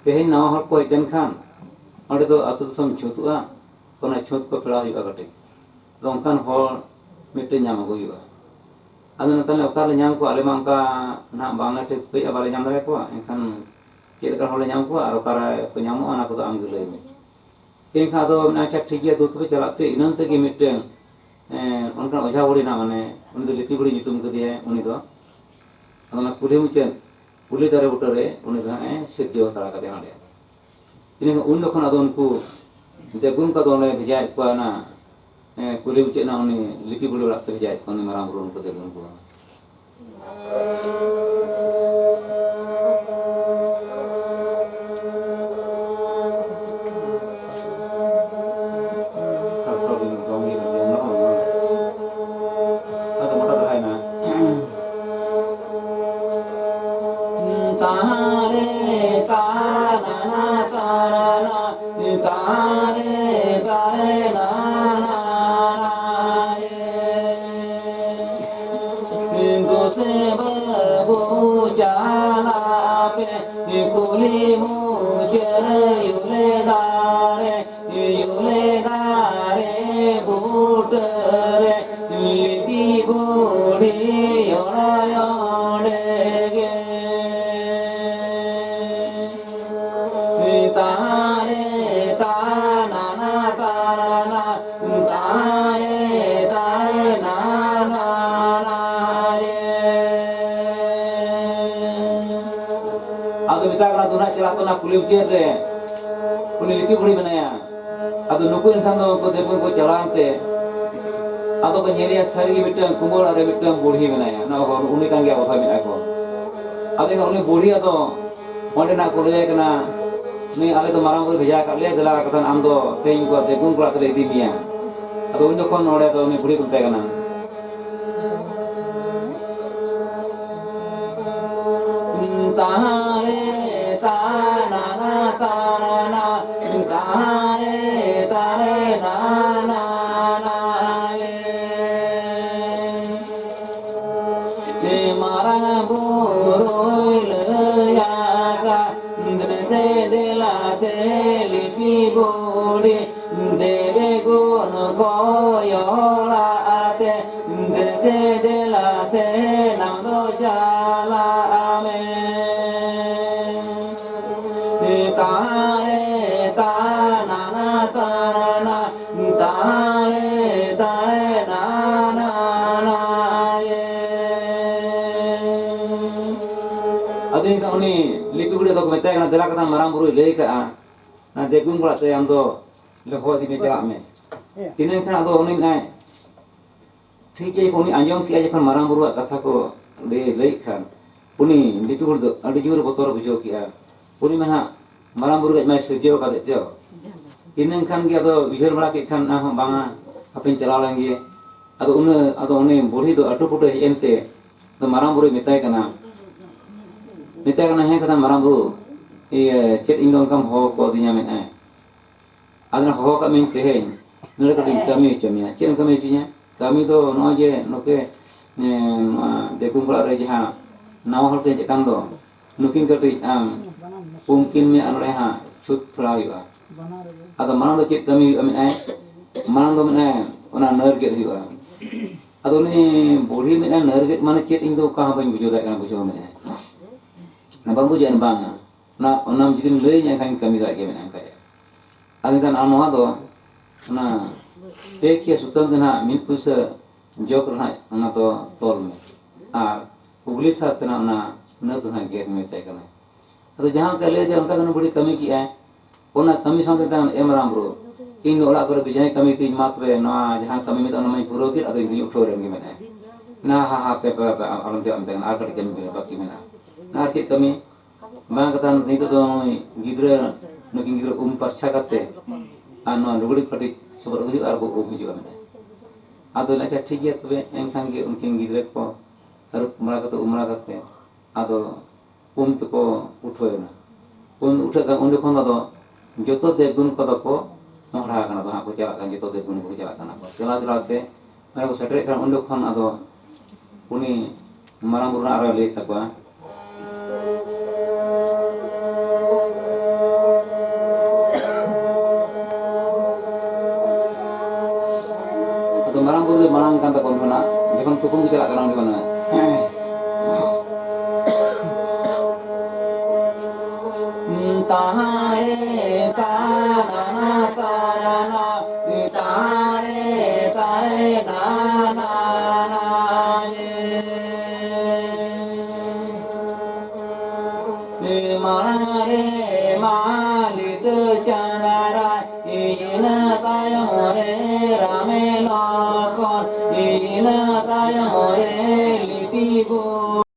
तेहन नवा हर को हेजन खान और तो अतु दिसम छुतुआ कोना छुत को पेड़ा हुआ कटे तो उनकान हर मिट्टी नाम को हुआ अदो नतले ओकाले नाम को आले मांका ना बांगला टे पे बाले नाम दरे को एनखान चेद का हले नाम को और ओकारा को नामो अना को आम गुले में एनखा दो ना अच्छा ठीक है दूत पे चलाते इनन ते के मिट्टी उनका ओझा बुड़ी ना माने उन दो लिपि बुड़ी nyutum के दिए उनी दो अदो कुली मुचन कुली दारे बुटरे उनी दो सिद्धि तड़ा का देना ini undo kan adon ku degun ka dole bijai ko na kuli ucek na oni lipi bulu rak bijai ko ni marang burun ko degun ku चला कुली उचेर रे कुली लिपि बुड़ी बनाया अदो नुकु इनखान दो को देबन को चलाते अदो को नेलिया सारी मिटन कुमोल अरे मिटन बुढ़ी बनाया ना हो उनी कान के अथा मिना को अदे को उनी बुढ़ी अदो ओंडे ना को ले कना नी आले तो माराम को भेजा का ले दला कथन आम दो तेइन को देबन को आते इदी मिया अदो उन जखन ओडे तो उनी बुढ़ी कुते कना तारे ताना ताना तारे तारे नाना ये मारा बोरोल यागा दे दिला से लिपि बोड़ी देवे गुण को योलाते दे दिला से नंदो जाला तारे ताना ताना तारे तारे नाना ये अदि का उनी लिपि बुड़ी तो मेते कना दला कथा माराम बुरु ले का ना देगुन बड़ा से हम तो लखो दी में चला में तिने खान तो उनी ना ठीक है उनी आंजम किया जखन माराम बुरु कथा को ले खान उनी लिपि बुड़ी तो अडी जोर बतर बुझो किया उनी में माराम बुरु मैं सजो का देते हो तिने खान के तो बिहर बड़ा के खान ना बांगा अपन चला लेंगे अदो उन्हें बुढ़ी तो अटो पुटो एनते तो माराम बुरु मिताय कना है कथा माराम बुरु ये चेत इन कम हो को दिया में है अदन हो का में कहे नले का कमी चमिया चेन कमी चिया कमी तो नो जे नोके देखुं बड़ा रे जहां नाव हर से कान दो नुकिन कटी पुमकिन में अनरे हां छुत थोड़ा हुआ अदो मानन दो चेत कमी में है मानन दो में ओना नर के हुआ अदो ने बुढ़ी में नर के माने चेत इन दो कहां बन बुझो दा बुझो में ना बाबू जन बांग ना ओनाम जिदिन लई nya खान कमी दा के में का अदन kan anoa do ना एक ये सुतम देना मिन पुस जोक रहा ना तो तोल में आर उगली साथ ना ना न तो ना गेट में तय करना तो जहां का ले जे उनका कने बड़ी कमी की है ओना कमी साथे ता एम राम रो इन ओला कर बिजाय कमी तीन मात रे ना जहां कमी में तो ना मैं पूरो की अदो इन उठो रेंगे में ना हा पे आलम ते am आर कट कमी बाकी में ना चे कमी bang kata itu tuh gidra nukin gidra parcha kate anu luguri kati sebar uji arbo juga mana ado na chat ठीक है तो एंखान के उनके गिदरे को हर उमरा कते ado तो को उठोय ना उठे का उन खन दो जतो देगुन को दको नहरा kana तो को चला kan जतो देगुन को चला kana को चला चलाते मैं को सेटरे kan उन खन ado उनी माराम बुरा आरो ले तको marang buru marang kan tak kondona jekon tukung kita lah kan jekon Tare sarana sarana tare tare nana Mare malit chanara ina kaya more rame lakon ina kaya more lipi